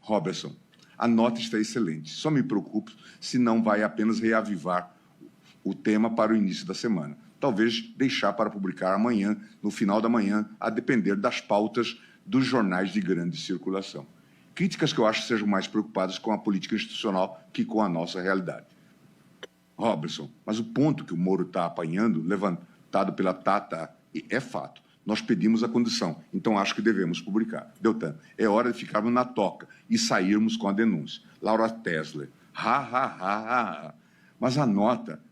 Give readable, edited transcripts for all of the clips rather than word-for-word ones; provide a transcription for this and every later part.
Robertson, a nota está excelente. Só me preocupo se não vai apenas reavivar o tema para o início da semana. Talvez deixar para publicar amanhã, no final da manhã, a depender das pautas dos jornais de grande circulação. Críticas que eu acho que sejam mais preocupadas com a política institucional que com a nossa realidade. Robertson, mas o ponto que o Moro está apanhando, levantado pela Tata, é fato. Nós pedimos a condição, então acho que devemos publicar. Deltan, é hora de ficarmos na toca e sairmos com a denúncia. Laura Tesler, Mas a nota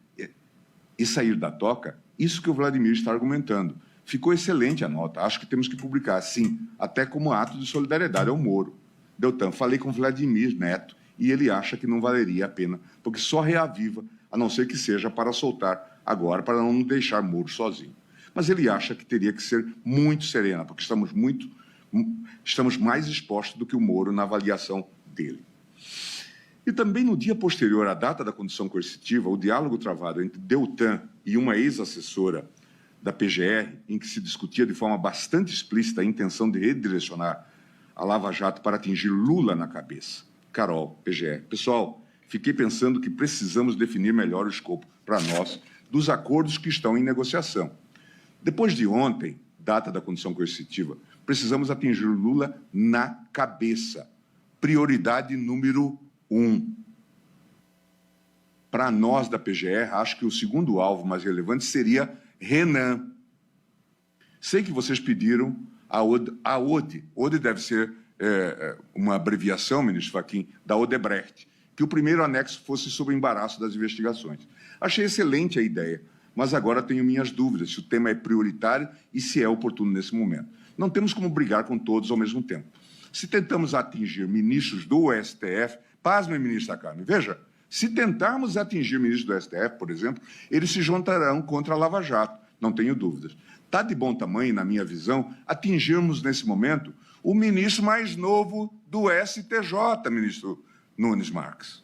e sair da toca, isso que o Vladimir está argumentando. Ficou excelente a nota, acho que temos que publicar, sim, até como ato de solidariedade ao Moro. Deltan, falei com o Vladimir Neto e ele acha que não valeria a pena, porque só reaviva, a não ser que seja para soltar agora, para não deixar Moro sozinho. Mas ele acha que teria que ser muito serena, porque estamos mais expostos do que o Moro na avaliação dele. E também no dia posterior à data da condição coercitiva, o diálogo travado entre Deltan e uma ex-assessora da PGR, em que se discutia de forma bastante explícita a intenção de redirecionar a Lava Jato para atingir Lula na cabeça. Carol, PGR. Pessoal, fiquei pensando que precisamos definir melhor o escopo, para nós, dos acordos que estão em negociação. Depois de ontem, data da condição coercitiva, precisamos atingir Lula na cabeça. Prioridade número 1. Para nós da PGR, acho que o segundo alvo mais relevante seria Renan. Sei que vocês pediram a ODE. ODE deve ser uma abreviação, ministro Fachin, da Odebrecht, que o primeiro anexo fosse sobre o embaraço das investigações. Achei excelente a ideia, mas agora tenho minhas dúvidas se o tema é prioritário e se é oportuno nesse momento. Não temos como brigar com todos ao mesmo tempo. Se tentamos atingir ministros do STF, pasme, ministra Carmen, veja, se tentarmos atingir ministros do STF, por exemplo, eles se juntarão contra a Lava Jato, não tenho dúvidas. Está de bom tamanho, na minha visão, atingirmos nesse momento o ministro mais novo do STJ, ministro Nunes Marques.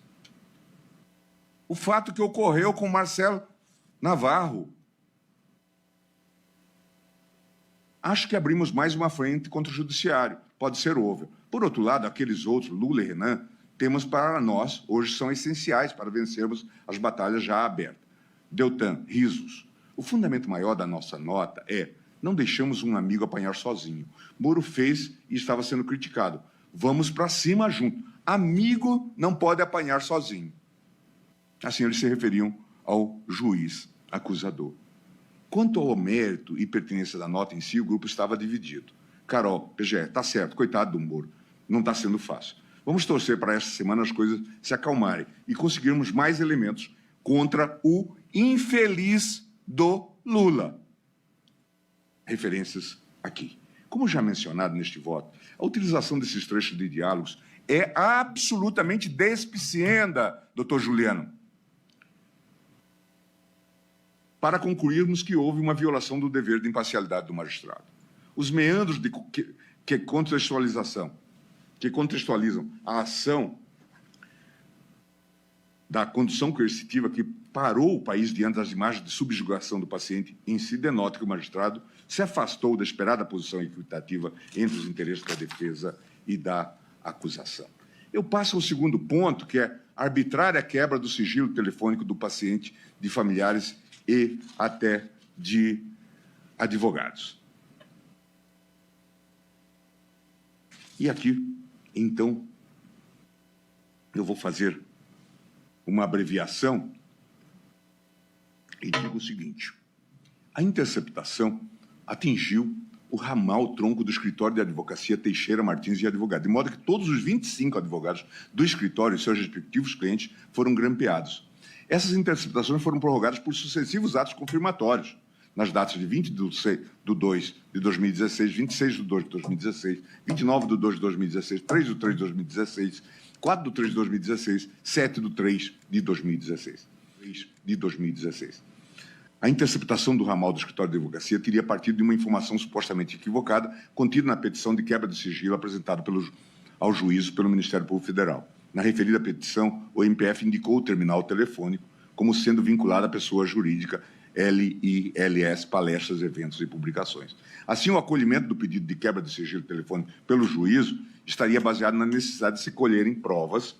O fato que ocorreu com Marcelo Navarro. Acho que abrimos mais uma frente contra o judiciário. Pode ser óbvio. Por outro lado, aqueles outros, Lula e Renan, temas para nós, hoje são essenciais para vencermos as batalhas já abertas. Deltan, risos. O fundamento maior da nossa nota é: não deixamos um amigo apanhar sozinho. Moro fez e estava sendo criticado. Vamos para cima junto. Amigo não pode apanhar sozinho. Assim eles se referiam ao juiz acusador. Quanto ao mérito e pertinência da nota em si, o grupo estava dividido. Carol, PGR, está certo, coitado do Moro, não está sendo fácil. Vamos torcer para esta semana as coisas se acalmarem e conseguirmos mais elementos contra o infeliz do Lula. Referências aqui. Como já mencionado neste voto, a utilização desses trechos de diálogos é absolutamente despicienda, doutor Juliano, para concluirmos que houve uma violação do dever de imparcialidade do magistrado. Os meandros que contextualizam a ação da condução coercitiva que parou o país diante das imagens de subjugação do paciente em si denota que o magistrado se afastou da esperada posição equitativa entre os interesses da defesa e da acusação. Eu passo ao segundo ponto, que é a arbitrária quebra do sigilo telefônico do paciente, de familiares e até de advogados. E aqui, então, eu vou fazer uma abreviação e digo o seguinte: a interceptação atingiu o ramal tronco do escritório de advocacia Teixeira Martins e Advogado, de modo que todos os 25 advogados do escritório e seus respectivos clientes foram grampeados. Essas interceptações foram prorrogadas por sucessivos atos confirmatórios, nas datas de 20 de 2 de 2016, 26 de 2 de 2016, 29 de 2 de 2016, 3 de 3 de 2016, 4 de 3 de 2016, 7 de 3 de 2016. A interceptação do ramal do escritório de advocacia teria partido de uma informação supostamente equivocada contida na petição de quebra de sigilo apresentada ao juízo pelo Ministério Público Federal. Na referida petição, o MPF indicou o terminal telefônico como sendo vinculado à pessoa jurídica LILS, palestras, eventos e publicações. Assim, o acolhimento do pedido de quebra de sigilo telefônico pelo juízo estaria baseado na necessidade de se colherem provas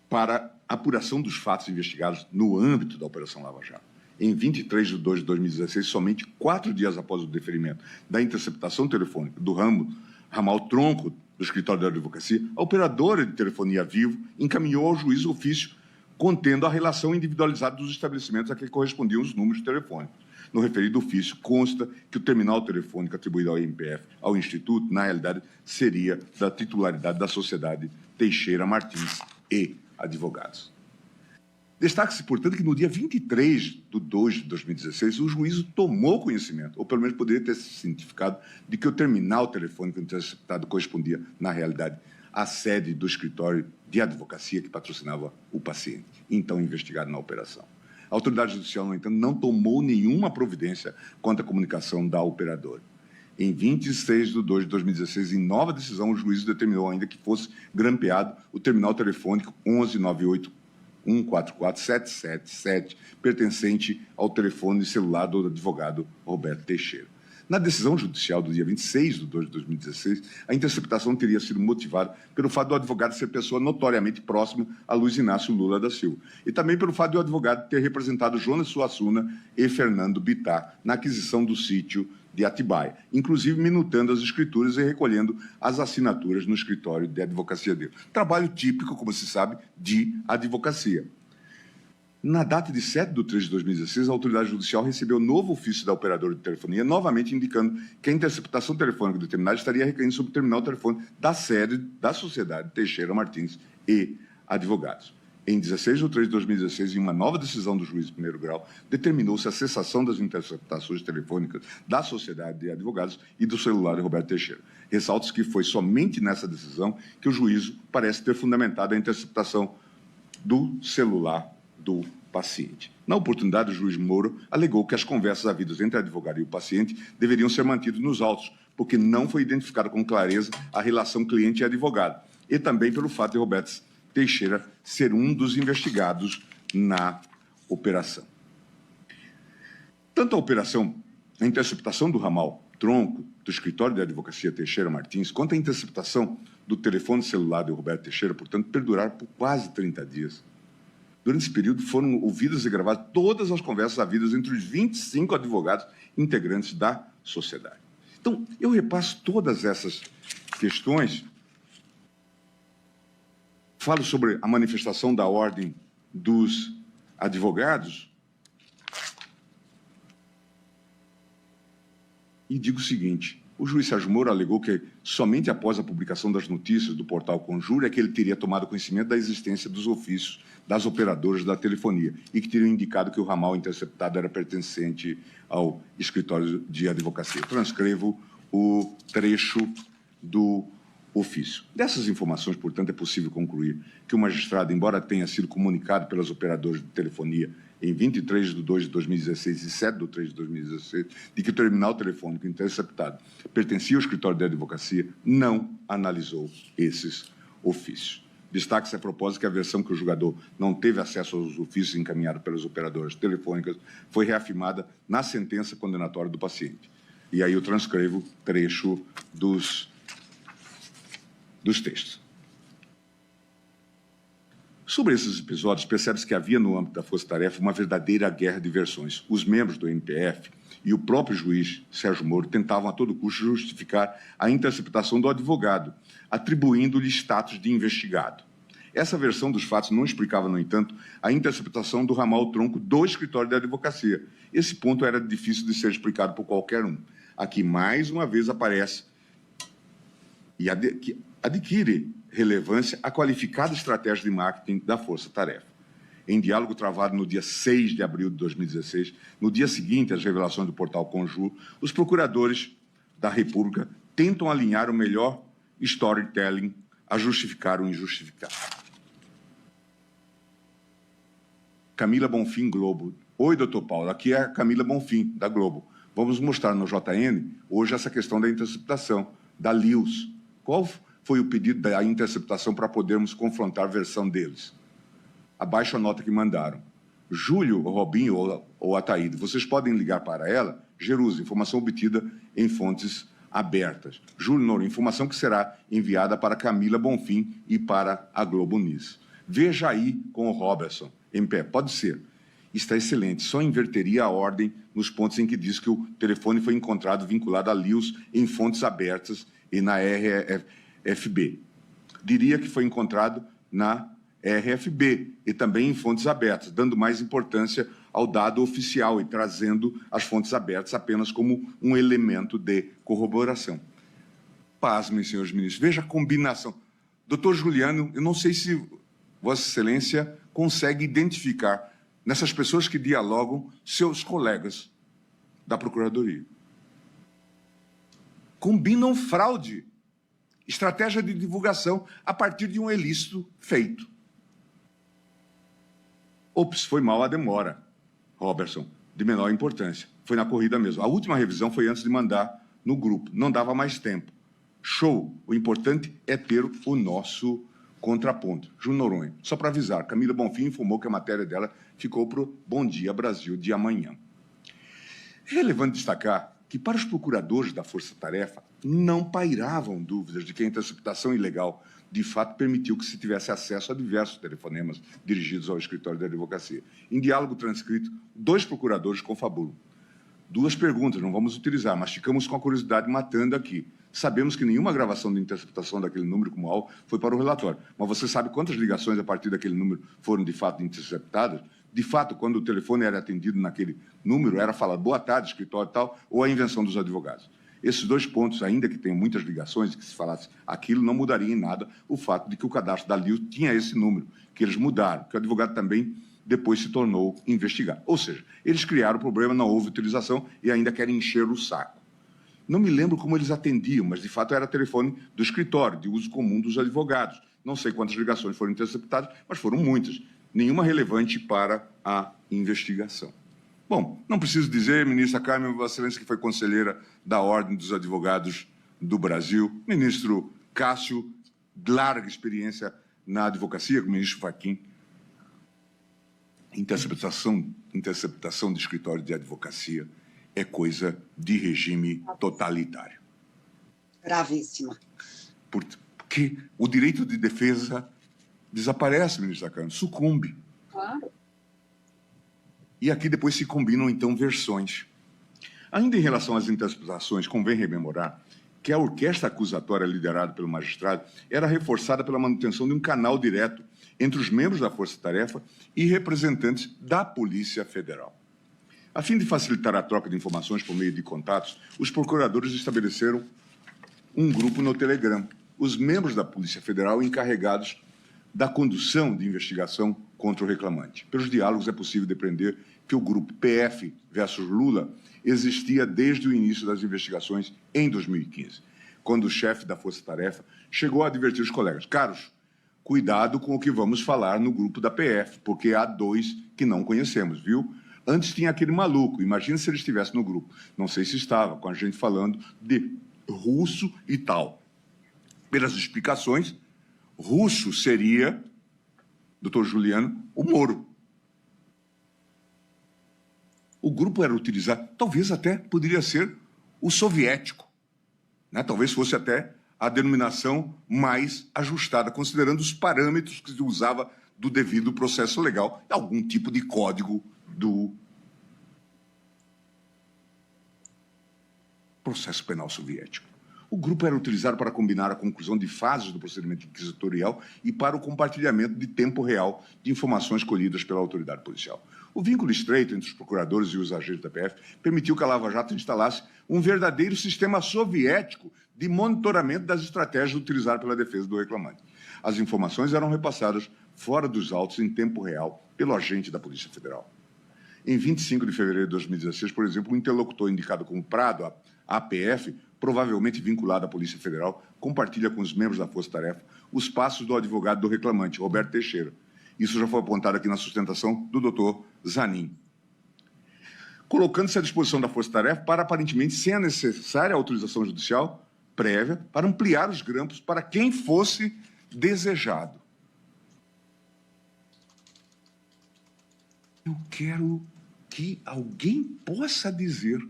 para apuração dos fatos investigados no âmbito da Operação Lava Jato. Em 23 de 2 de 2016, somente 4 dias após o deferimento da interceptação telefônica do ramal tronco do escritório da advocacia, a operadora de telefonia Vivo encaminhou ao juiz ofício contendo a relação individualizada dos estabelecimentos a que correspondiam os números telefônicos. No referido ofício, consta que o terminal telefônico atribuído ao IMPF, ao Instituto, na realidade, seria da titularidade da sociedade Teixeira Martins e Advogados. Destaque-se, portanto, que no dia 23 de 2 de 2016, o juízo tomou conhecimento, ou pelo menos poderia ter se cientificado, de que o terminal telefônico interceptado correspondia, na realidade, à sede do escritório de advocacia que patrocinava o paciente, então investigado na operação. A autoridade judicial, no entanto, não tomou nenhuma providência contra a comunicação da operadora. Em 26 de 2 de 2016, em nova decisão, o juízo determinou ainda que fosse grampeado o terminal telefônico 1198144777, pertencente ao telefone celular do advogado Roberto Teixeira. Na decisão judicial do dia 26 de 2 de 2016, a interceptação teria sido motivada pelo fato do advogado ser pessoa notoriamente próxima a Luiz Inácio Lula da Silva, e também pelo fato do advogado ter representado Jonas Suassuna e Fernando Bittar na aquisição do sítio de Atibaia, inclusive minutando as escrituras e recolhendo as assinaturas no escritório de advocacia dele. Trabalho típico, como se sabe, de advocacia. Na data de 7 de 3 de 2016, a autoridade judicial recebeu novo ofício da operadora de telefonia, novamente indicando que a interceptação telefônica do terminal estaria recaindo sobre o terminal telefônico da sede da sociedade Teixeira Martins e Advogados. Em 16 de 3 de 2016, em uma nova decisão do juiz de primeiro grau, determinou-se a cessação das interceptações telefônicas da Sociedade de Advogados e do celular de Roberto Teixeira. Ressalto-se que foi somente nessa decisão que o juízo parece ter fundamentado a interceptação do celular do paciente. Na oportunidade, o juiz Moro alegou que as conversas havidas entre o advogado e o paciente deveriam ser mantidas nos autos, porque não foi identificada com clareza a relação cliente e advogado, e também pelo fato de Roberto Teixeira ser um dos investigados na operação. Tanto a interceptação do ramal tronco do escritório de advocacia Teixeira Martins, quanto a interceptação do telefone celular de Roberto Teixeira, portanto, perduraram por quase 30 dias. Durante esse período foram ouvidas e gravadas todas as conversas havidas entre os 25 advogados integrantes da sociedade. Então, eu repasso todas essas questões. Falo sobre a manifestação da ordem dos advogados e digo o seguinte: o juiz Sérgio Moro alegou que somente após a publicação das notícias do portal Conjure é que ele teria tomado conhecimento da existência dos ofícios das operadoras da telefonia e que teriam indicado que o ramal interceptado era pertencente ao escritório de advocacia. Eu transcrevo o trecho do ofício. Dessas informações, portanto, é possível concluir que o magistrado, embora tenha sido comunicado pelas operadoras de telefonia em 23 de 2 de 2016 e 7 de 3 de 2016, de que o terminal telefônico interceptado pertencia ao escritório de advocacia, não analisou esses ofícios. Destaque-se a propósito que a versão que o julgador não teve acesso aos ofícios encaminhados pelas operadoras telefônicas foi reafirmada na sentença condenatória do paciente. E aí eu transcrevo trecho dos textos. Sobre esses episódios, percebe-se que havia no âmbito da Força-Tarefa uma verdadeira guerra de versões. Os membros do MPF e o próprio juiz Sérgio Moro tentavam a todo custo justificar a interceptação do advogado, atribuindo-lhe status de investigado. Essa versão dos fatos não explicava, no entanto, a interceptação do ramal tronco do escritório de advocacia. Esse ponto era difícil de ser explicado por qualquer um. Aqui, mais uma vez, aparece e adquire relevância a qualificada estratégia de marketing da Força-Tarefa. Em diálogo travado no dia 6 de abril de 2016, no dia seguinte às revelações do portal Conjur, os procuradores da República tentam alinhar o melhor storytelling a justificar o injustificável. Camila Bonfim, Globo. Oi, doutor Paulo, aqui é a Camila Bonfim, da Globo. Vamos mostrar no JN hoje essa questão da interceptação, da Lius. Qual foi o pedido da interceptação para podermos confrontar a versão deles? Abaixo a nota que mandaram. Júlio, Robinho ou Ataíde, vocês podem ligar para ela. Jerusa, informação obtida em fontes abertas. Júlio Noronha, informação que será enviada para Camila Bonfim e para a Globo News. Veja aí com o Robertson, em pé. Pode ser. Está excelente. Só inverteria a ordem nos pontos em que diz que o telefone foi encontrado vinculado a Lewis em fontes abertas e na RFB. Diria que foi encontrado na RFB e também em fontes abertas, dando mais importância ao dado oficial e trazendo as fontes abertas apenas como um elemento de corroboração. Pasmem, senhores ministros, veja a combinação. Doutor Juliano, eu não sei se Vossa Excelência consegue identificar nessas pessoas que dialogam seus colegas da Procuradoria. Combinam fraude, estratégia de divulgação a partir de um ilícito feito. Ops, foi mal a demora, Robertson, de menor importância. Foi na corrida mesmo. A última revisão foi antes de mandar no grupo. Não dava mais tempo. Show. O importante é ter o nosso contraponto. Júlio Noronha, só para avisar, Camila Bonfim informou que a matéria dela ficou para o Bom Dia Brasil de amanhã. É relevante destacar que para os procuradores da Força Tarefa não pairavam dúvidas de que a interceptação ilegal de fato permitiu que se tivesse acesso a diversos telefonemas dirigidos ao escritório da advocacia. Em diálogo transcrito, 2 procuradores confabulam. 2 perguntas, não vamos utilizar, mas ficamos com a curiosidade matando aqui. Sabemos que nenhuma gravação de interceptação daquele número como alvo foi para o relatório. Mas você sabe quantas ligações a partir daquele número foram de fato interceptadas? De fato, quando o telefone era atendido naquele número, era falado boa tarde, escritório e tal, ou a invenção dos advogados. Esses 2 pontos, ainda que tenham muitas ligações, que se falasse aquilo, não mudaria em nada o fato de que o cadastro da LIU tinha esse número, que eles mudaram, que o advogado também depois se tornou investigado. Ou seja, eles criaram o problema, não houve utilização e ainda querem encher o saco. Não me lembro como eles atendiam, mas de fato era telefone do escritório, de uso comum dos advogados. Não sei quantas ligações foram interceptadas, mas foram muitas. Nenhuma relevante para a investigação. Bom, não preciso dizer, ministra Carmen Vossa Excelência, que foi conselheira da Ordem dos Advogados do Brasil, ministro Cássio, larga experiência na advocacia, com o ministro Fachin. Interceptação de escritório de advocacia é coisa de regime totalitário. Gravíssima. Porque o direito de defesa desaparece, ministra Carmen, sucumbe. Claro. E aqui depois se combinam, então, versões. Ainda em relação às interceptações, convém rememorar que a orquestra acusatória liderada pelo magistrado era reforçada pela manutenção de um canal direto entre os membros da Força Tarefa e representantes da Polícia Federal. A fim de facilitar a troca de informações por meio de contatos, os procuradores estabeleceram um grupo no Telegram. Os membros da Polícia Federal encarregados da condução de investigação contra o reclamante. Pelos diálogos é possível depreender que o grupo PF versus Lula existia desde o início das investigações em 2015, quando o chefe da Força Tarefa chegou a advertir os colegas: caros, cuidado com o que vamos falar no grupo da PF, porque há 2 que não conhecemos, viu? Antes tinha aquele maluco, imagina se ele estivesse no grupo. Não sei se estava, com a gente falando de russo e tal. Pelas explicações, russo seria, doutor Juliano, o Moro. O grupo era utilizado, talvez até poderia ser o soviético, né? Talvez fosse até a denominação mais ajustada, considerando os parâmetros que se usava do devido processo legal, algum tipo de código do processo penal soviético. O grupo era utilizado para combinar a conclusão de fases do procedimento inquisitorial e para o compartilhamento de tempo real de informações colhidas pela autoridade policial. O vínculo estreito entre os procuradores e os agentes da PF permitiu que a Lava Jato instalasse um verdadeiro sistema soviético de monitoramento das estratégias utilizadas pela defesa do reclamante. As informações eram repassadas fora dos autos em tempo real pelo agente da Polícia Federal. Em 25 de fevereiro de 2016, por exemplo, um interlocutor indicado como Prado, APF, provavelmente vinculado à Polícia Federal, compartilha com os membros da Força Tarefa os passos do advogado do reclamante, Roberto Teixeira. Isso já foi apontado aqui na sustentação do doutor Zanin. Colocando-se à disposição da Força Tarefa para, aparentemente, sem a necessária autorização judicial prévia, para ampliar os grampos para quem fosse desejado. Eu quero que alguém possa dizer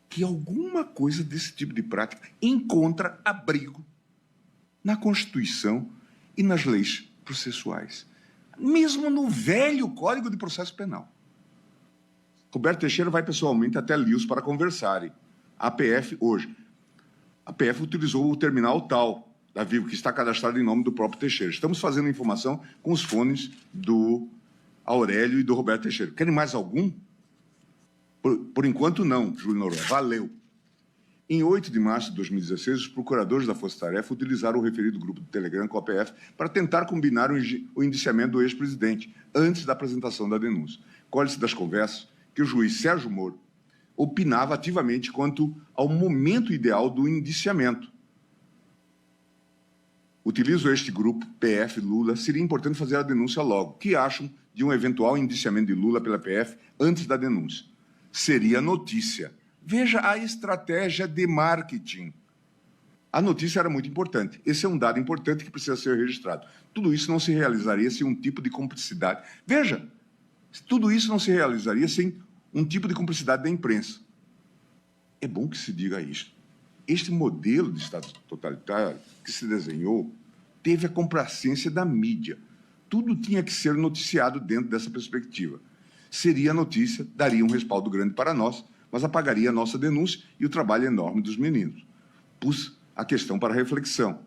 que alguma coisa desse tipo de prática encontra abrigo na Constituição e nas leis processuais, mesmo no velho Código de Processo Penal. Roberto Teixeira vai pessoalmente até Lewis para conversarem. A PF, hoje, a PF utilizou o terminal tal da Vivo, que está cadastrado em nome do próprio Teixeira. Estamos fazendo a informação com os fones do Aurélio e do Roberto Teixeira. Querem mais algum? Por enquanto, não, Júlio Noronha. Valeu. Em 8 de março de 2016, os procuradores da Força Tarefa utilizaram o referido grupo do Telegram com a PF para tentar combinar o indiciamento do ex-presidente antes da apresentação da denúncia. Colhe-se das conversas que o juiz Sérgio Moro opinava ativamente quanto ao momento ideal do indiciamento. Utilizo este grupo, PF Lula, seria importante fazer a denúncia logo. O que acham de um eventual indiciamento de Lula pela PF antes da denúncia? Seria notícia. Veja a estratégia de marketing. A notícia era muito importante. Esse é um dado importante que precisa ser registrado. Tudo isso não se realizaria sem um tipo de cumplicidade. Veja, tudo isso não se realizaria sem um tipo de cumplicidade da imprensa. É bom que se diga isso. Este modelo de Estado totalitário que se desenhou teve a complacência da mídia. Tudo tinha que ser noticiado dentro dessa perspectiva. Seria notícia, daria um respaldo grande para nós, mas apagaria a nossa denúncia e o trabalho enorme dos meninos. Pus a questão para reflexão.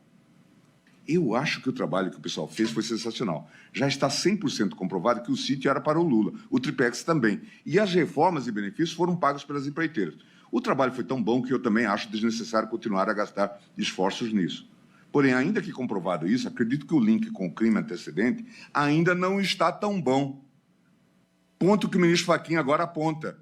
Eu acho que o trabalho que o pessoal fez foi sensacional. Já está 100% comprovado que o sítio era para o Lula, o Tripex também. E as reformas e benefícios foram pagos pelas empreiteiras. O trabalho foi tão bom que eu também acho desnecessário continuar a gastar esforços nisso. Porém, ainda que comprovado isso, acredito que o link com o crime antecedente ainda não está tão bom. Ponto que o ministro Fachin agora aponta.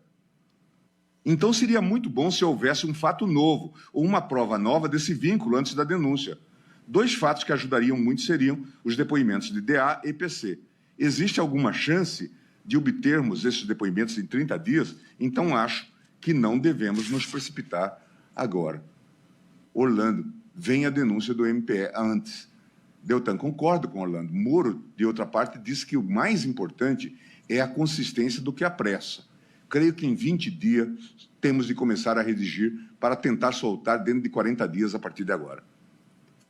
Então, seria muito bom se houvesse um fato novo ou uma prova nova desse vínculo antes da denúncia. 2 fatos que ajudariam muito seriam os depoimentos de DA e PC. Existe alguma chance de obtermos esses depoimentos em 30 dias? Então, acho que não devemos nos precipitar agora. Orlando, vem a denúncia do MPE antes. Deltan, concordo com Orlando. Moro, de outra parte, disse que o mais importante é a consistência do que a pressa. Creio que em 20 dias temos de começar a redigir para tentar soltar dentro de 40 dias a partir de agora.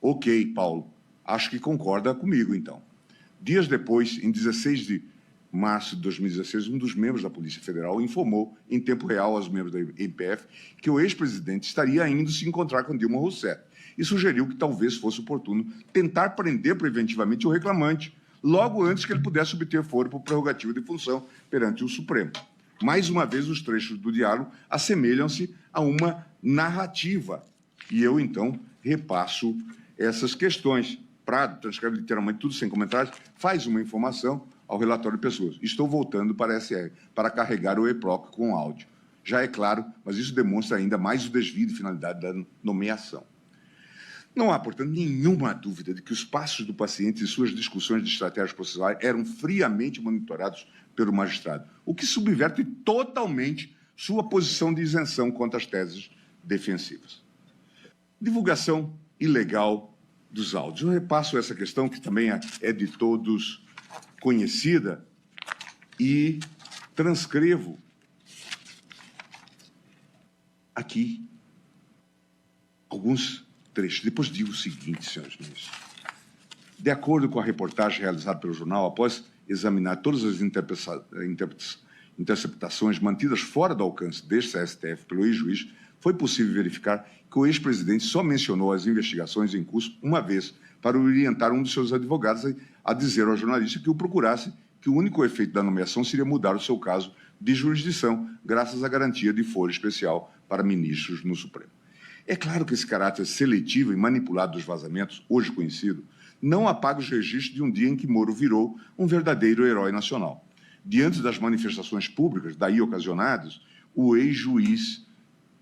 Ok, Paulo. Acho que concorda comigo, então. Dias depois, em 16 de março de 2016, um dos membros da Polícia Federal informou, em tempo real aos membros da MPF, que o ex-presidente estaria indo se encontrar com Dilma Rousseff e sugeriu que talvez fosse oportuno tentar prender preventivamente o reclamante, logo antes que ele pudesse obter foro por prerrogativa de função perante o Supremo. Mais uma vez, os trechos do diálogo assemelham-se a uma narrativa. E eu, então, repasso essas questões. Prado transcreve literalmente tudo sem comentários, faz uma informação ao relatório de pessoas. Estou voltando para a SR, para carregar o EPROC com áudio. Já é claro, mas isso demonstra ainda mais o desvio de finalidade da nomeação. Não há, portanto, nenhuma dúvida de que os passos do paciente e suas discussões de estratégias processuais eram friamente monitorados pelo magistrado, o que subverte totalmente sua posição de isenção quanto às teses defensivas. Divulgação ilegal dos áudios. Eu repasso essa questão, que também é de todos conhecida, e transcrevo aqui alguns trechos. Depois digo o seguinte, senhores ministros. De acordo com a reportagem realizada pelo jornal, após examinar todas as interceptações mantidas fora do alcance deste STF pelo ex-juiz, foi possível verificar que o ex-presidente só mencionou as investigações em curso uma vez, para orientar um de seus advogados a dizer ao jornalista que o procurasse, que o único efeito da nomeação seria mudar o seu caso de jurisdição, graças à garantia de foro especial para ministros no Supremo. É claro que esse caráter seletivo e manipulado dos vazamentos, hoje conhecido, não apaga os registros de um dia em que Moro virou um verdadeiro herói nacional. Diante das manifestações públicas daí ocasionadas, o ex-juiz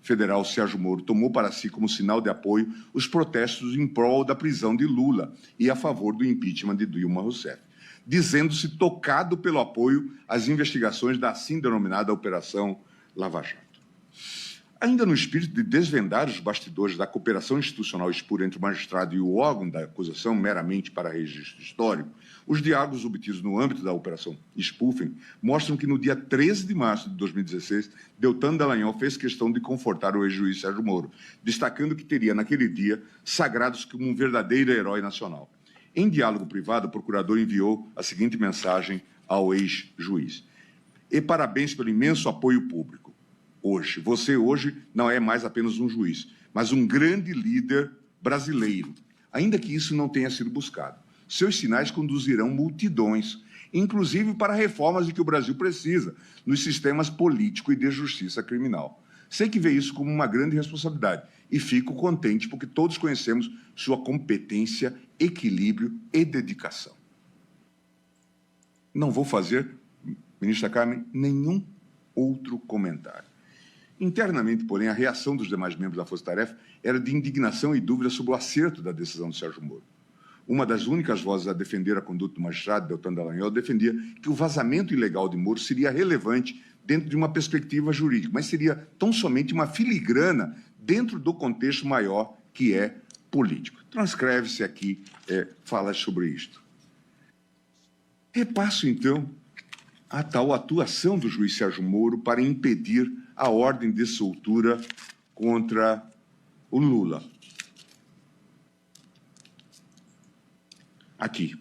federal Sérgio Moro tomou para si como sinal de apoio os protestos em prol da prisão de Lula e a favor do impeachment de Dilma Rousseff, dizendo-se tocado pelo apoio às investigações da assim denominada Operação Lava Jato. Ainda no espírito de desvendar os bastidores da cooperação institucional espúria entre o magistrado e o órgão da acusação meramente para registro histórico, os diálogos obtidos no âmbito da Operação Spoofing mostram que no dia 13 de março de 2016, Deltan Dallagnol fez questão de confortar o ex-juiz Sérgio Moro, destacando que teria, naquele dia, sagrados como um verdadeiro herói nacional. Em diálogo privado, o procurador enviou a seguinte mensagem ao ex-juiz: "E parabéns pelo imenso apoio público. Você hoje não é mais apenas um juiz, mas um grande líder brasileiro, ainda que isso não tenha sido buscado. Seus sinais conduzirão multidões, inclusive para reformas de que o Brasil precisa, nos sistemas político e de justiça criminal. Sei que vê isso como uma grande responsabilidade e fico contente porque todos conhecemos sua competência, equilíbrio e dedicação." Não vou fazer, ministra Carmen, nenhum outro comentário. Internamente, porém, a reação dos demais membros da Força Tarefa era de indignação e dúvida sobre o acerto da decisão de Sérgio Moro. Uma das únicas vozes a defender a conduta do magistrado, Deltan Dallagnol, defendia que o vazamento ilegal de Moro seria relevante dentro de uma perspectiva jurídica, mas seria tão somente uma filigrana dentro do contexto maior que é político. Transcreve-se aqui falas sobre isto. Repasso, então, a tal atuação do juiz Sérgio Moro para impedir a ordem de soltura contra o Lula. Aqui.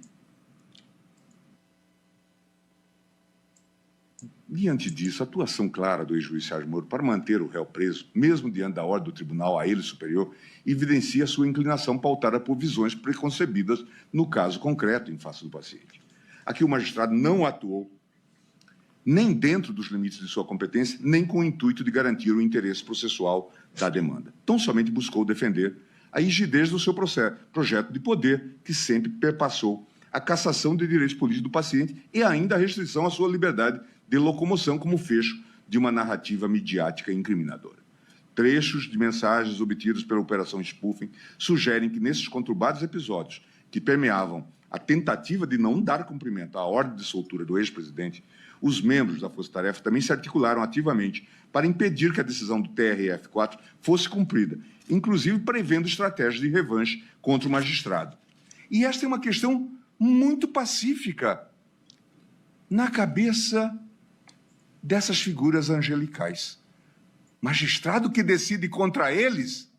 Diante disso, a atuação clara do ex-juiz Sérgio Moro para manter o réu preso, mesmo diante da ordem do tribunal a ele superior, evidencia sua inclinação pautada por visões preconcebidas no caso concreto em face do paciente. Aqui o magistrado não atuou nem dentro dos limites de sua competência, nem com o intuito de garantir o interesse processual da demanda. Tão somente buscou defender a rigidez do seu projeto de poder, que sempre perpassou a cassação de direitos políticos do paciente e ainda a restrição à sua liberdade de locomoção como fecho de uma narrativa midiática incriminadora. Trechos de mensagens obtidos pela Operação Spoofing sugerem que, nesses conturbados episódios que permeavam a tentativa de não dar cumprimento à ordem de soltura do ex-presidente, os membros da Força Tarefa também se articularam ativamente para impedir que a decisão do TRF-4 fosse cumprida, inclusive prevendo estratégias de revanche contra o magistrado. E esta é uma questão muito pacífica na cabeça dessas figuras angelicais. Magistrado que decide contra eles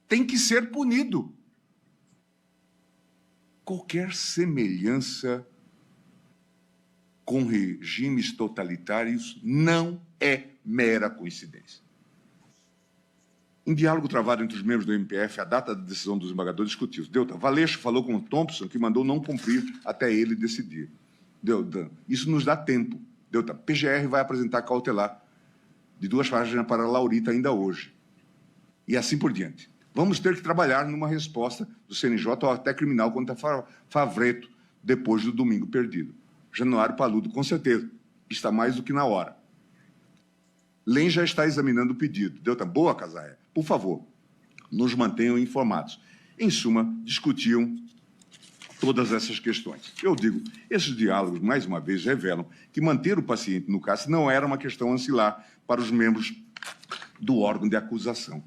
tem que ser punido. Qualquer semelhança com regimes totalitários não é mera coincidência. Em diálogo travado entre os membros do MPF, a data da decisão dos embargadores discutiu. Deltan, Valeixo falou com o Thompson, que mandou não cumprir até ele decidir. Deltan, isso nos dá tempo. Deltan, PGR vai apresentar cautelar de 2 páginas para a Laurita ainda hoje. E assim por diante. Vamos ter que trabalhar numa resposta do CNJ ou até criminal contra Favreto depois do domingo perdido. Januário Paludo, com certeza, está mais do que na hora. Len já está examinando o pedido. Deltan, boa, Casaé. Por favor, nos mantenham informados. Em suma, discutiam todas essas questões. Eu digo, esses diálogos, mais uma vez, revelam que manter o paciente no cárcere não era uma questão ancilar para os membros do órgão de acusação.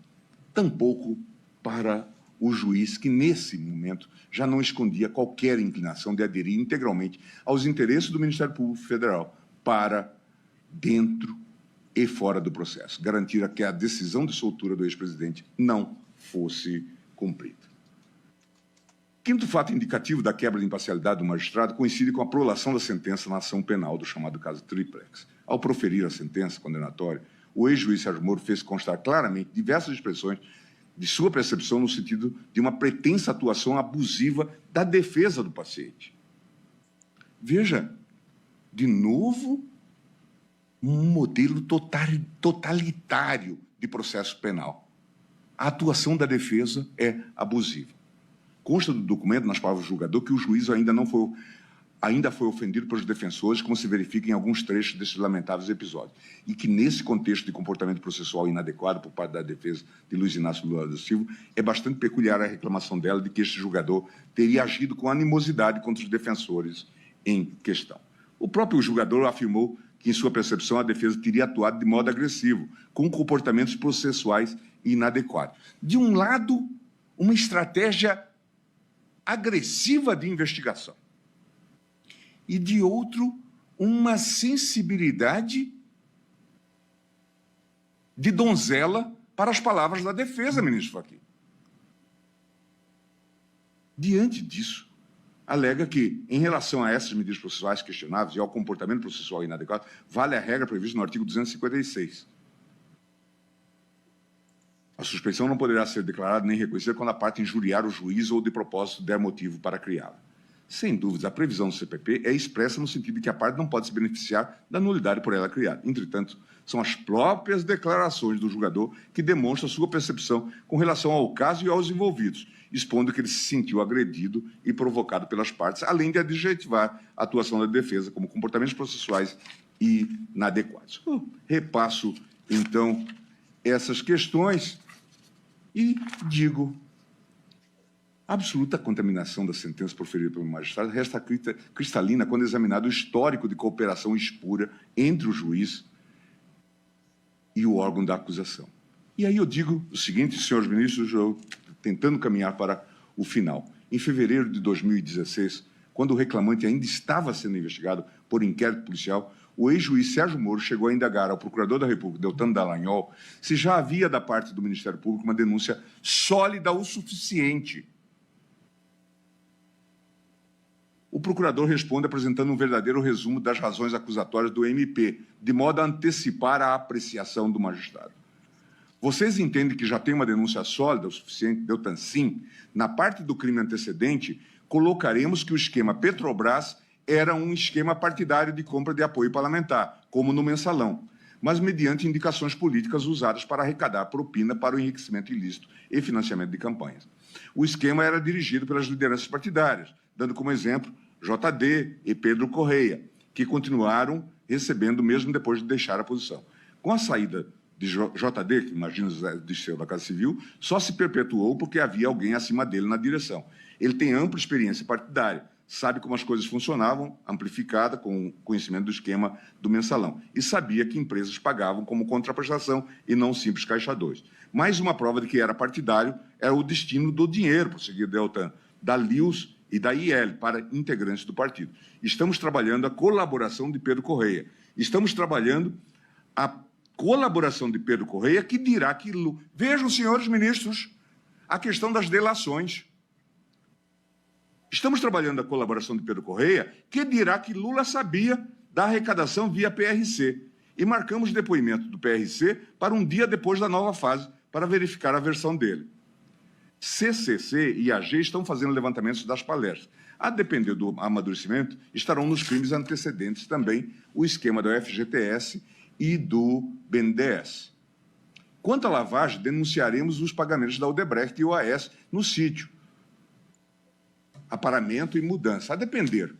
Tampouco para o juiz, que nesse momento já não escondia qualquer inclinação de aderir integralmente aos interesses do Ministério Público Federal para dentro e fora do processo, garantir que a decisão de soltura do ex-presidente não fosse cumprida. Quinto fato indicativo da quebra de imparcialidade do magistrado coincide com a prolação da sentença na ação penal do chamado caso Triplex. Ao proferir a sentença condenatória, o ex-juiz Sérgio Moro fez constar claramente diversas expressões de sua percepção no sentido de uma pretensa atuação abusiva da defesa do paciente. Veja, de novo, um modelo totalitário de processo penal. A atuação da defesa é abusiva. Consta do documento, nas palavras do julgador, que o juiz ainda foi ofendido pelos defensores, como se verifica em alguns trechos desses lamentáveis episódios, e que, nesse contexto de comportamento processual inadequado por parte da defesa de Luiz Inácio Lula da Silva, é bastante peculiar a reclamação dela de que este julgador teria agido com animosidade contra os defensores em questão. O próprio julgador afirmou que, em sua percepção, a defesa teria atuado de modo agressivo, com comportamentos processuais inadequados. De um lado, uma estratégia agressiva de investigação, e, de outro, uma sensibilidade de donzela para as palavras da defesa, ministro Fachin. Diante disso, alega que, em relação a essas medidas processuais questionáveis e ao comportamento processual inadequado, vale a regra prevista no artigo 256. A suspeição não poderá ser declarada nem reconhecida quando a parte injuriar o juiz ou de propósito der motivo para criá-la. Sem dúvidas, a previsão do CPP é expressa no sentido de que a parte não pode se beneficiar da nulidade por ela criada. Entretanto, são as próprias declarações do julgador que demonstram sua percepção com relação ao caso e aos envolvidos, expondo que ele se sentiu agredido e provocado pelas partes, além de adjetivar a atuação da defesa como comportamentos processuais inadequados. Eu repasso, então, essas questões e digo: a absoluta contaminação da sentença proferida pelo magistrado resta cristalina quando examinado o histórico de cooperação espúria entre o juiz e o órgão da acusação. E aí eu digo o seguinte, senhores ministros, eu tentando caminhar para o final. Em fevereiro de 2016, quando o reclamante ainda estava sendo investigado por inquérito policial, o ex-juiz Sérgio Moro chegou a indagar ao procurador da República, Deltan Dallagnol, se já havia da parte do Ministério Público uma denúncia sólida o suficiente. O procurador responde apresentando um verdadeiro resumo das razões acusatórias do MP, de modo a antecipar a apreciação do magistrado. Vocês entendem que já tem uma denúncia sólida o suficiente? Deltan, sim. Na parte do crime antecedente, colocaremos que o esquema Petrobras era um esquema partidário de compra de apoio parlamentar, como no mensalão, mas mediante indicações políticas usadas para arrecadar propina para o enriquecimento ilícito e financiamento de campanhas. O esquema era dirigido pelas lideranças partidárias, dando como exemplo JD e Pedro Correia, que continuaram recebendo mesmo depois de deixar a posição. Com a saída de JD, que imagino desceu da Casa Civil, só se perpetuou porque havia alguém acima dele na direção. Ele tem ampla experiência partidária, sabe como as coisas funcionavam, amplificada com o conhecimento do esquema do mensalão, e sabia que empresas pagavam como contraprestação e não simples caixa 2. Mais uma prova de que era partidário era o destino do dinheiro, prosseguiu Deltan, da LIUS e da IL para integrantes do partido. Estamos trabalhando a colaboração de Pedro Correia. Estamos trabalhando a colaboração de Pedro Correia, que dirá que... Vejam, senhores ministros, a questão das delações. Estamos trabalhando a colaboração de Pedro Correia, que dirá que Lula sabia da arrecadação via PRC. E marcamos depoimento do PRC para um dia depois da nova fase, para verificar a versão dele. CCC e AG estão fazendo levantamentos das palestras. A depender do amadurecimento, estarão nos crimes antecedentes também o esquema do FGTS e do BNDES. Quanto à lavagem, denunciaremos os pagamentos da Odebrecht e OAS no sítio. Aparamento e mudança. A depender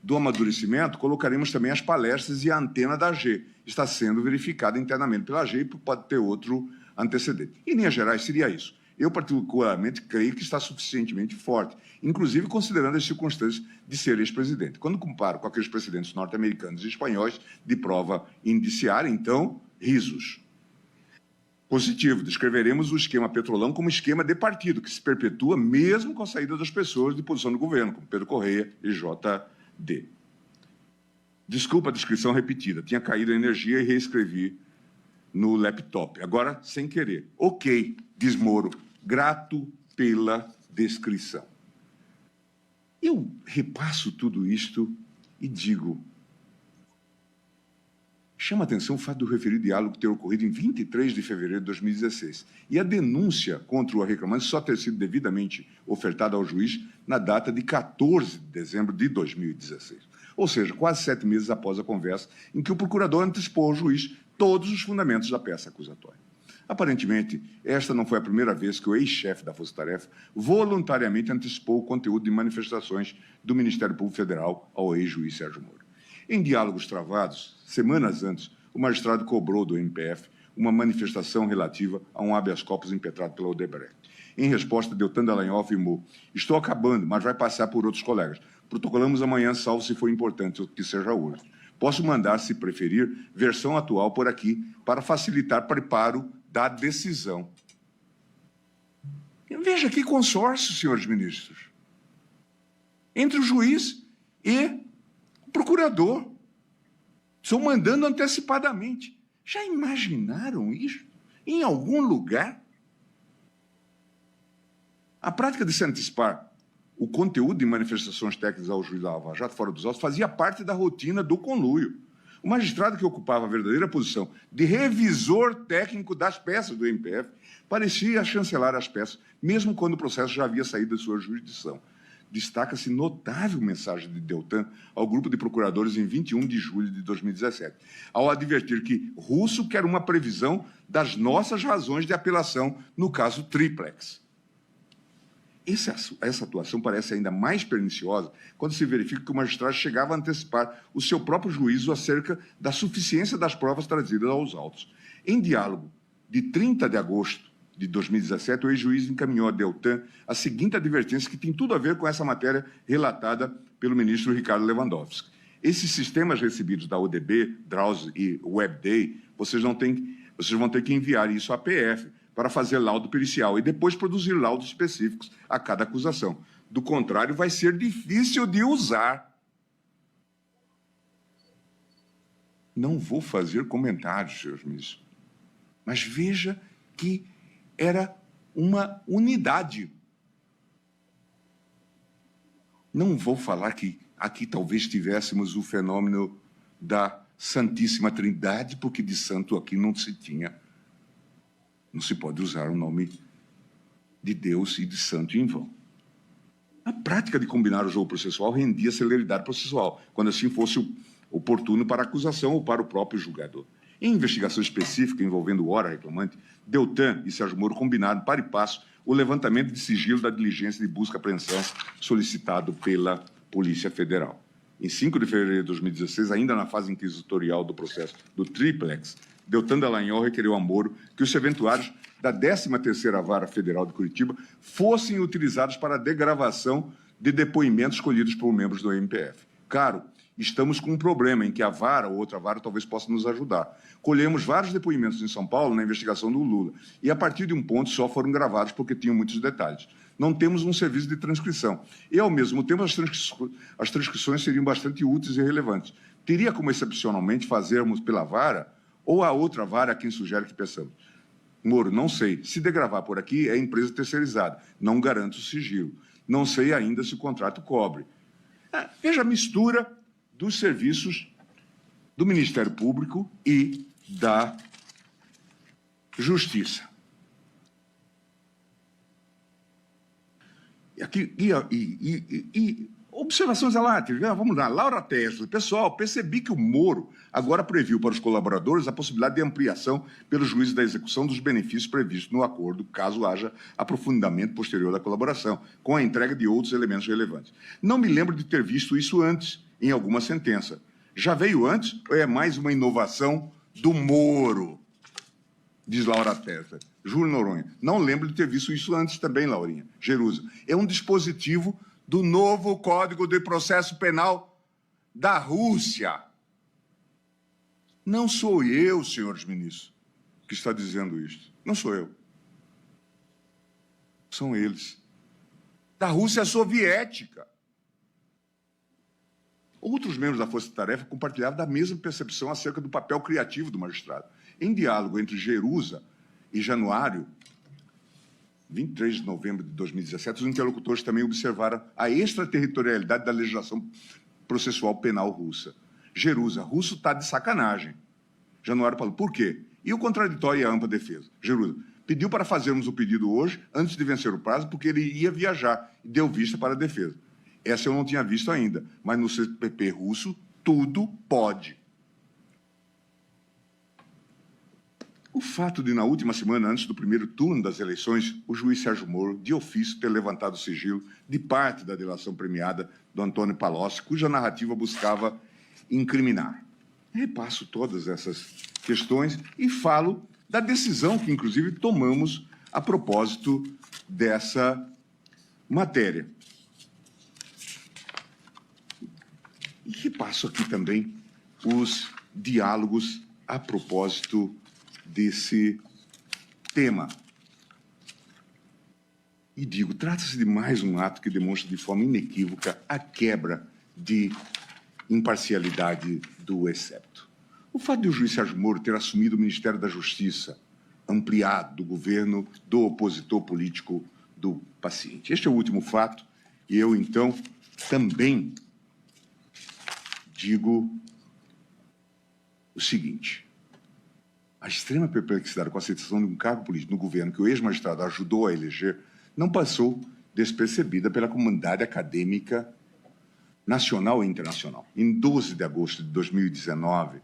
do amadurecimento, colocaremos também as palestras e a antena da AG. Está sendo verificada internamente pela AG e pode ter outro antecedente. Em linhas gerais, seria isso. Eu, particularmente, creio que está suficientemente forte, inclusive considerando as circunstâncias de ser ex-presidente. Quando comparo com aqueles presidentes norte-americanos e espanhóis de prova indiciária, então, risos. Positivo, descreveremos o esquema Petrolão como esquema de partido, que se perpetua mesmo com a saída das pessoas de posição do governo, como Pedro Correia e JD. Desculpa a descrição repetida, tinha caído a energia e reescrevi no laptop. Agora, sem querer. Ok, diz Moro, grato pela descrição. Eu repasso tudo isto e digo, chama a atenção o fato do referido diálogo ter ocorrido em 23 de fevereiro de 2016 e a denúncia contra o reclamante só ter sido devidamente ofertada ao juiz na data de 14 de dezembro de 2016. Ou seja, quase 7 meses após a conversa em que o procurador antecipou ao juiz todos os fundamentos da peça acusatória. Aparentemente, esta não foi a primeira vez que o ex-chefe da Força Tarefa voluntariamente antecipou o conteúdo de manifestações do Ministério Público Federal ao ex-juiz Sérgio Moro. Em diálogos travados, semanas antes, o magistrado cobrou do MPF uma manifestação relativa a um habeas corpus impetrado pela Odebrecht. Em resposta, Deltan Dallagnol afirmou, estou acabando, mas vai passar por outros colegas. Protocolamos amanhã, salvo se for importante que seja hoje. Posso mandar, se preferir, versão atual por aqui, para facilitar preparo da decisão. Veja que consórcio, senhores ministros, entre o juiz e o procurador. Estão mandando antecipadamente. Já imaginaram isso? Em algum lugar? A prática de se antecipar o conteúdo de manifestações técnicas ao juiz da Lava Jato fora dos autos fazia parte da rotina do conluio. O magistrado que ocupava a verdadeira posição de revisor técnico das peças do MPF parecia chancelar as peças, mesmo quando o processo já havia saído de sua jurisdição. Destaca-se notável mensagem de Deltan ao grupo de procuradores em 21 de julho de 2017, ao advertir que Russo quer uma previsão das nossas razões de apelação no caso Triplex. Essa atuação parece ainda mais perniciosa quando se verifica que o magistrado chegava a antecipar o seu próprio juízo acerca da suficiência das provas trazidas aos autos. Em diálogo de 30 de agosto de 2017, o ex-juiz encaminhou a Deltan a seguinte advertência que tem tudo a ver com essa matéria relatada pelo ministro Ricardo Lewandowski. Esses sistemas recebidos da ODB, Drauzio e WebDay, vocês vão ter que enviar isso à PF para fazer laudo pericial e depois produzir laudos específicos a cada acusação. Do contrário, vai ser difícil de usar. Não vou fazer comentários, senhores ministros, mas veja que era uma unidade. Não vou falar que aqui talvez tivéssemos o fenômeno da Santíssima Trindade, porque de santo aqui não se tinha. Não se pode usar o nome de Deus e de santo em vão. A prática de combinar o jogo processual rendia celeridade processual, quando assim fosse oportuno para a acusação ou para o próprio julgador. Em investigação específica envolvendo o ora reclamante, Deltan e Sérgio Moro combinaram para e passo o levantamento de sigilo da diligência de busca e apreensão solicitado pela Polícia Federal. Em 5 de fevereiro de 2016, ainda na fase inquisitorial do processo do Triplex, Deltan Dallagnol requereu a Moro que os serventuários da 13ª Vara Federal de Curitiba fossem utilizados para a degravação de depoimentos escolhidos por membros do MPF. Caro, estamos com um problema em que a vara ou outra vara talvez possa nos ajudar. Colhemos vários depoimentos em São Paulo na investigação do Lula e, a partir de um ponto, só foram gravados porque tinham muitos detalhes. Não temos um serviço de transcrição. E, ao mesmo tempo, as transcrições seriam bastante úteis e relevantes. Teria como, excepcionalmente, fazermos pela vara ou a outra vara a quem sugere que peçamos? Moro, não sei. Se degravar por aqui, é empresa terceirizada. Não garanto o sigilo. Não sei ainda se o contrato cobre. Veja a mistura dos serviços do Ministério Público e da Justiça. Observações aláteres, vamos lá. Laura Tesla, pessoal, percebi que o Moro agora previu para os colaboradores a possibilidade de ampliação pelo juiz da execução dos benefícios previstos no acordo, caso haja aprofundamento posterior da colaboração, com a entrega de outros elementos relevantes. Não me lembro de ter visto isso antes, em alguma sentença. Já veio antes ou é mais uma inovação do Moro? Diz Laura Tesla. Júlio Noronha. Não lembro de ter visto isso antes também, Laurinha. Jerusa. É um dispositivo do novo Código de Processo Penal da Rússia. Não sou eu, senhores ministros, que está dizendo isso. Não sou eu. São eles. Da Rússia Soviética. Outros membros da Força Tarefa compartilhavam da mesma percepção acerca do papel criativo do magistrado. Em diálogo entre Jerusa e Januário, 23 de novembro de 2017, os interlocutores também observaram a extraterritorialidade da legislação processual penal russa. Jerusa, russo está de sacanagem. Januário falou, por quê? E o contraditório e a ampla defesa? Jerusa, pediu para fazermos o pedido hoje, antes de vencer o prazo, porque ele ia viajar e deu vista para a defesa. Essa eu não tinha visto ainda, mas no CPP russo, tudo pode. O fato de, na última semana, antes do primeiro turno das eleições, o juiz Sérgio Moro, de ofício, ter levantado o sigilo de parte da delação premiada do Antônio Palocci, cuja narrativa buscava incriminar. Repasso todas essas questões e falo da decisão que, inclusive, tomamos a propósito dessa matéria. E repasso aqui também os diálogos a propósito desse tema. E digo, trata-se de mais um ato que demonstra de forma inequívoca a quebra de imparcialidade do excepto. O fato de o juiz Sérgio Moro ter assumido o Ministério da Justiça, ampliado do governo do opositor político do paciente. Este é o último fato, e eu, então, também digo o seguinte: a extrema perplexidade com a aceitação de um cargo político no governo que o ex-magistrado ajudou a eleger não passou despercebida pela comunidade acadêmica nacional e internacional. Em 12 de agosto de 2019,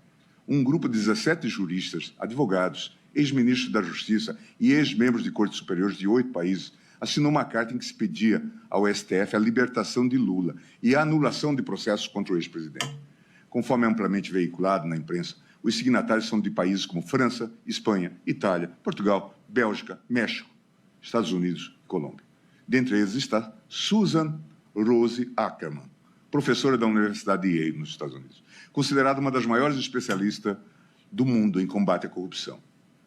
um grupo de 17 juristas, advogados, ex-ministros da Justiça e ex-membros de cortes superiores de 8 países assinou uma carta em que se pedia ao STF a libertação de Lula e a anulação de processos contra o ex-presidente. Conforme amplamente veiculado na imprensa, os signatários são de países como França, Espanha, Itália, Portugal, Bélgica, México, Estados Unidos e Colômbia. Dentre eles está Susan Rose Ackerman, professora da Universidade de Yale, nos Estados Unidos, considerada uma das maiores especialistas do mundo em combate à corrupção.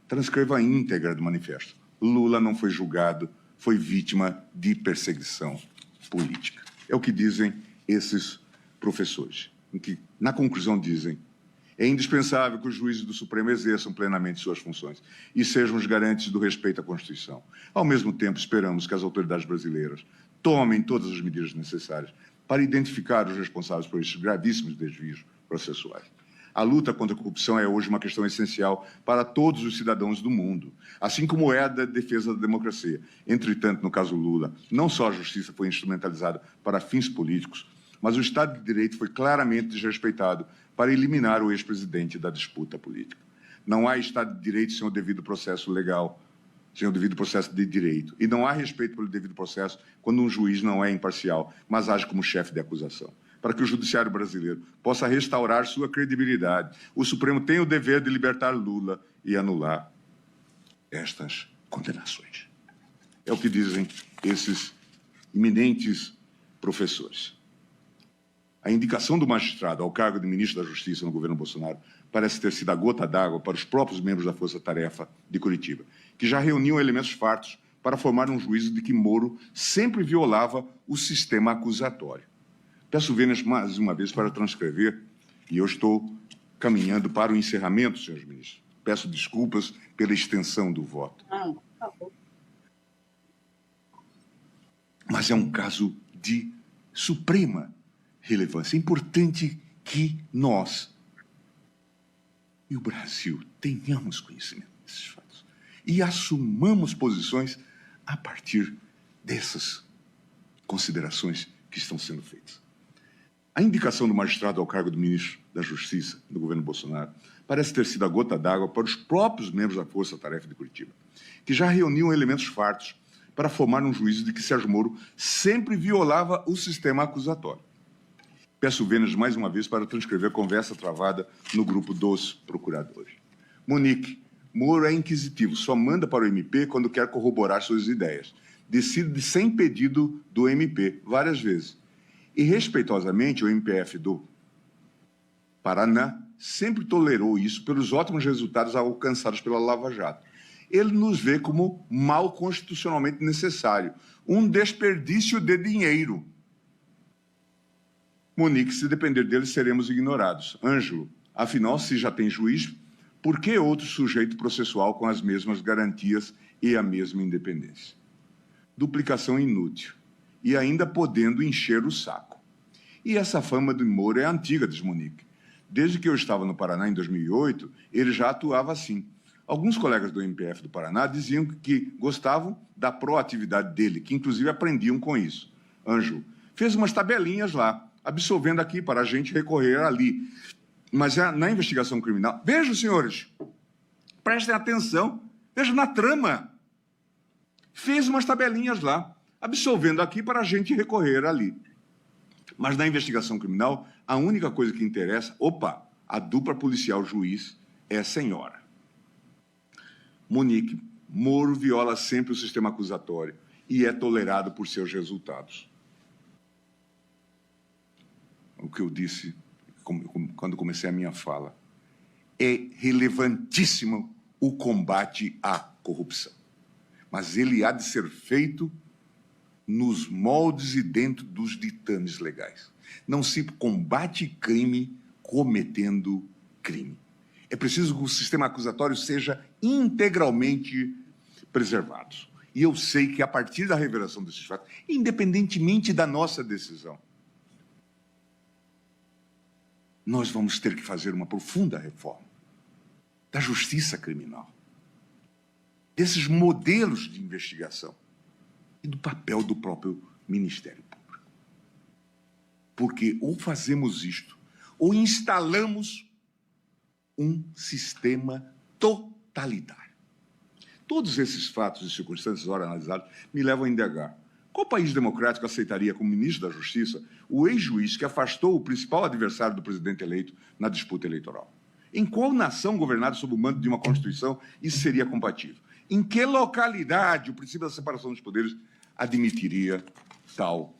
Transcreva a íntegra do manifesto. Lula não foi julgado, foi vítima de perseguição política. É o que dizem esses professores, em que, na conclusão, dizem: é indispensável que os juízes do Supremo exerçam plenamente suas funções e sejam os garantes do respeito à Constituição. Ao mesmo tempo, esperamos que as autoridades brasileiras tomem todas as medidas necessárias para identificar os responsáveis por estes gravíssimos desvios processuais. A luta contra a corrupção é hoje uma questão essencial para todos os cidadãos do mundo, assim como é a da defesa da democracia. Entretanto, no caso Lula, não só a justiça foi instrumentalizada para fins políticos, mas o Estado de Direito foi claramente desrespeitado para eliminar o ex-presidente da disputa política. Não há Estado de Direito sem o devido processo legal, sem o devido processo de direito. E não há respeito pelo devido processo quando um juiz não é imparcial, mas age como chefe de acusação. Para que o judiciário brasileiro possa restaurar sua credibilidade, o Supremo tem o dever de libertar Lula e anular estas condenações. É o que dizem esses eminentes professores. A indicação do magistrado ao cargo de ministro da Justiça no governo Bolsonaro parece ter sido a gota d'água para os próprios membros da Força Tarefa de Curitiba, que já reuniam elementos fartos para formar um juízo de que Moro sempre violava o sistema acusatório. Peço vênias mais uma vez para transcrever, e eu estou caminhando para o encerramento, senhores ministros. Peço desculpas pela extensão do voto. Mas é um caso de suprema relevância. É importante que nós e o Brasil tenhamos conhecimento desses fatos e assumamos posições a partir dessas considerações que estão sendo feitas. A indicação do magistrado ao cargo do ministro da Justiça do governo Bolsonaro parece ter sido a gota d'água para os próprios membros da Força Tarefa de Curitiba, que já reuniam elementos fartos para formar um juízo de que Sérgio Moro sempre violava o sistema acusatório. Peço vênias mais uma vez para transcrever a conversa travada no grupo dos procuradores. Monique, Moro é inquisitivo, só manda para o MP quando quer corroborar suas ideias. Decide sem pedido do MP, várias vezes. E, respeitosamente, o MPF do Paraná sempre tolerou isso pelos ótimos resultados alcançados pela Lava Jato. Ele nos vê como mal constitucionalmente necessário, um desperdício de dinheiro. Monique, se depender dele, seremos ignorados. Ângelo, afinal, se já tem juiz, por que outro sujeito processual com as mesmas garantias e a mesma independência? Duplicação inútil. E ainda podendo encher o saco. E essa fama de Moro é antiga, diz Monique. Desde que eu estava no Paraná, em 2008, ele já atuava assim. Alguns colegas do MPF do Paraná diziam que gostavam da proatividade dele, que inclusive aprendiam com isso. Ângelo, fez umas tabelinhas lá, absolvendo aqui para a gente recorrer ali. Mas na investigação criminal... Vejam, senhores, prestem atenção, vejam na trama. Fez umas tabelinhas lá, absolvendo aqui para a gente recorrer ali. Mas na investigação criminal, a única coisa que interessa... Opa, a dupla policial-juiz é a senhora. Monique, Moro viola sempre o sistema acusatório e é tolerado por seus resultados. O que eu disse quando comecei a minha fala, é relevantíssimo o combate à corrupção. Mas ele há de ser feito nos moldes e dentro dos ditames legais. Não se combate crime cometendo crime. É preciso que o sistema acusatório seja integralmente preservado. E eu sei que, a partir da revelação desses fatos, independentemente da nossa decisão, nós vamos ter que fazer uma profunda reforma da justiça criminal, desses modelos de investigação e do papel do próprio Ministério Público. Porque ou fazemos isto, ou instalamos um sistema totalitário. Todos esses fatos e circunstâncias, ora analisados, me levam a indagar. Qual país democrático aceitaria como ministro da Justiça o ex-juiz que afastou o principal adversário do presidente eleito na disputa eleitoral? Em qual nação governada sob o manto de uma Constituição isso seria compatível? Em que localidade o princípio da separação dos poderes admitiria tal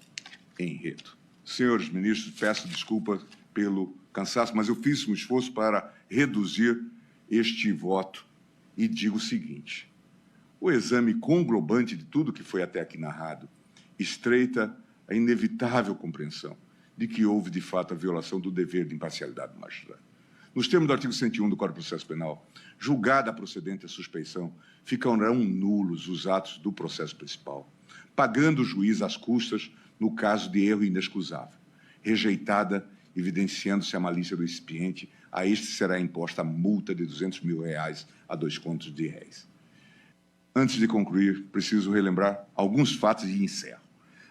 enredo? Senhores ministros, peço desculpas pelo cansaço, mas eu fiz um esforço para reduzir este voto e digo o seguinte: o exame conglobante de tudo que foi até aqui narrado estreita a inevitável compreensão de que houve, de fato, a violação do dever de imparcialidade do magistrado. Nos termos do artigo 101 do Código de Processo Penal, julgada a procedente a suspeição, ficarão nulos os atos do processo principal, pagando o juiz as custas no caso de erro inexcusável. Rejeitada, evidenciando-se a malícia do expiente, a este será imposta a multa de R$200 mil a 2 contos de réis. Antes de concluir, preciso relembrar alguns fatos e encerro.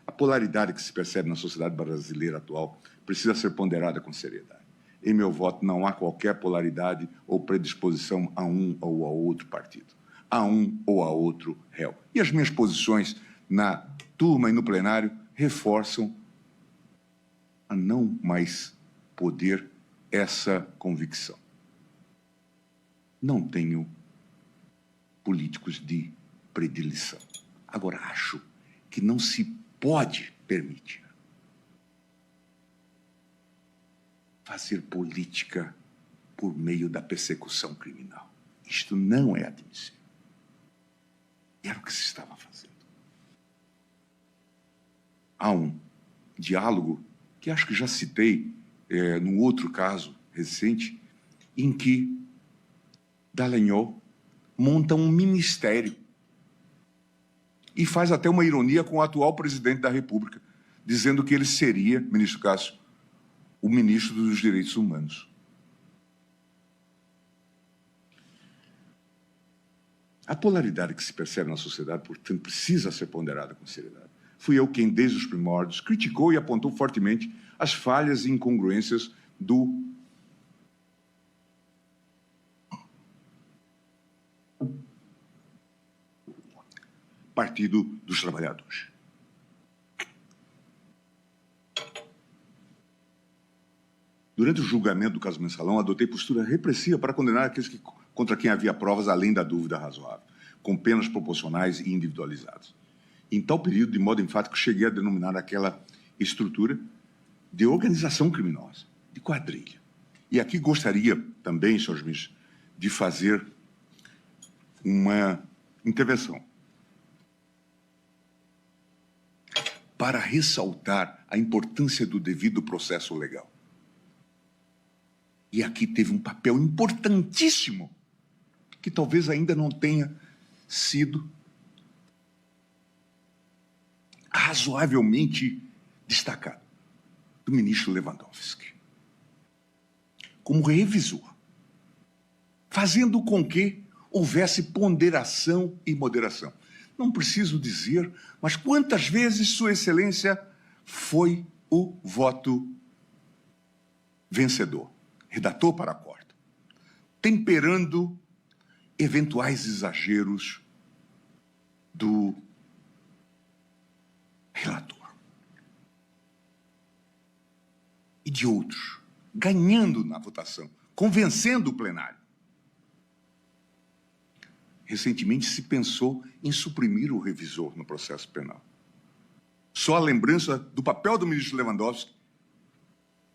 A polaridade que se percebe na sociedade brasileira atual precisa ser ponderada com seriedade. Em meu voto, não há qualquer polaridade ou predisposição a um ou a outro partido, a um ou a outro réu. E as minhas posições na turma e no plenário reforçam a não mais poder essa convicção. Não tenho políticos de predileção. Agora, acho que não se pode permitir fazer política por meio da persecução criminal. Isto não é admissível. Era o que se estava fazendo. Há um diálogo que acho que já citei num outro caso recente, em que Dallagnol monta um ministério e faz até uma ironia com o atual presidente da República, dizendo que ele seria, ministro Cássio, o ministro dos Direitos Humanos. A polaridade que se percebe na sociedade, portanto, precisa ser ponderada com seriedade. Fui eu quem, desde os primórdios, criticou e apontou fortemente as falhas e incongruências do Partido dos Trabalhadores. Durante o julgamento do caso Mensalão, adotei postura repressiva para condenar aqueles contra quem havia provas além da dúvida razoável, com penas proporcionais e individualizadas. Em tal período, de modo enfático, cheguei a denominar aquela estrutura de organização criminosa, de quadrilha. E aqui gostaria também, senhores ministros, de fazer uma intervenção para ressaltar a importância do devido processo legal. E aqui teve um papel importantíssimo, que talvez ainda não tenha sido razoavelmente destacado, do ministro Lewandowski, como revisor, fazendo com que houvesse ponderação e moderação. Não preciso dizer, mas quantas vezes Sua Excelência foi o voto vencedor, redator para acordo, temperando eventuais exageros do relator e de outros, ganhando na votação, convencendo o plenário. Recentemente se pensou em suprimir o revisor no processo penal. Só a lembrança do papel do ministro Lewandowski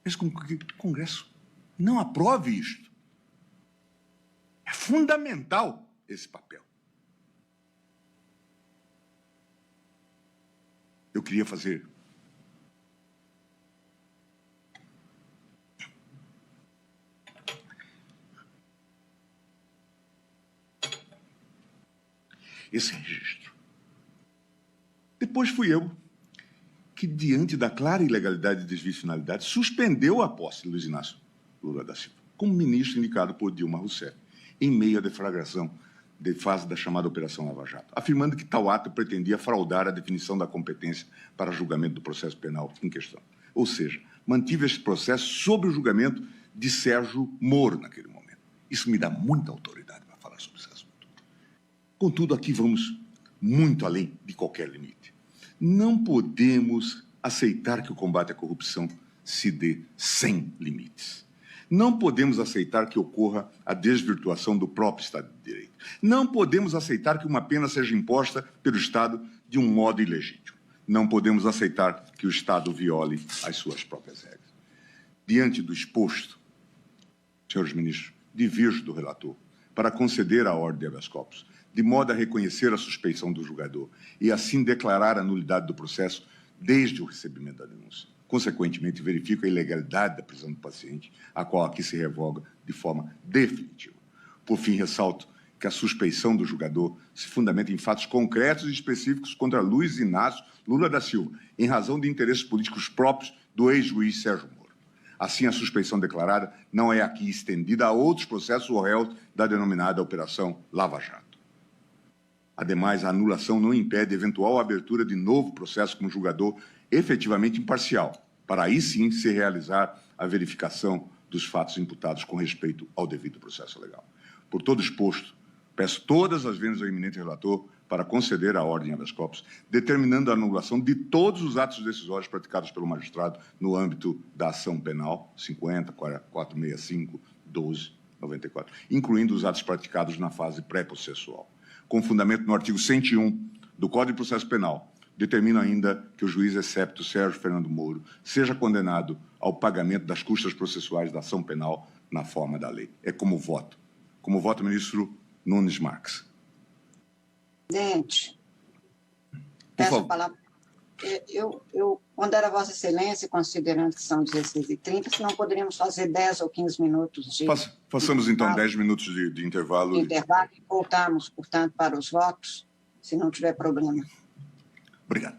fez com que o Congresso não aprove isto. É fundamental esse papel. Eu queria fazer esse registro. Depois fui eu que, diante da clara ilegalidade e desvio de finalidade, suspendeu a posse de Luiz Inácio Lula da Silva, como ministro indicado por Dilma Rousseff, em meio à deflagração de fase da chamada Operação Lava Jato, afirmando que tal ato pretendia fraudar a definição da competência para julgamento do processo penal em questão. Ou seja, mantive este processo sob o julgamento de Sérgio Moro naquele momento. Isso me dá muita autoridade para falar sobre esse assunto. Contudo, aqui vamos muito além de qualquer limite. Não podemos aceitar que o combate à corrupção se dê sem limites. Não podemos aceitar que ocorra a desvirtuação do próprio Estado de Direito. Não podemos aceitar que uma pena seja imposta pelo Estado de um modo ilegítimo. Não podemos aceitar que o Estado viole as suas próprias regras. Diante do exposto, senhores ministros, diverjo do relator para conceder a ordem de habeas corpus, de modo a reconhecer a suspeição do julgador e assim declarar a nulidade do processo desde o recebimento da denúncia. Consequentemente, verifico a ilegalidade da prisão do paciente, a qual aqui se revoga de forma definitiva. Por fim, ressalto que a suspeição do julgador se fundamenta em fatos concretos e específicos contra Luiz Inácio Lula da Silva, em razão de interesses políticos próprios do ex-juiz Sérgio Moro. Assim, a suspeição declarada não é aqui estendida a outros processos ou réus da denominada Operação Lava Jato. Ademais, a anulação não impede eventual abertura de novo processo com um julgador efetivamente imparcial, para aí sim se realizar a verificação dos fatos imputados com respeito ao devido processo legal. Por todo exposto, peço todas as vezes ao eminente relator para conceder a ordem habeas corpus, determinando a anulação de todos os atos decisórios praticados pelo magistrado no âmbito da ação penal 50, 465, 12, 94, incluindo os atos praticados na fase pré-processual. Com fundamento no artigo 101 do Código de Processo Penal, determina ainda que o juiz excepto Sérgio Fernando Moro seja condenado ao pagamento das custas processuais da ação penal na forma da lei. É como voto. Como voto, ministro Nunes Marques. Presidente, peço a palavra. Eu pondero a Vossa Excelência, considerando que são 16h30, se não poderíamos fazer 10 ou 15 minutos de... Façamos, então, 10 minutos de intervalo. De intervalo e voltamos, portanto, para os votos, se não tiver problema. Obrigado.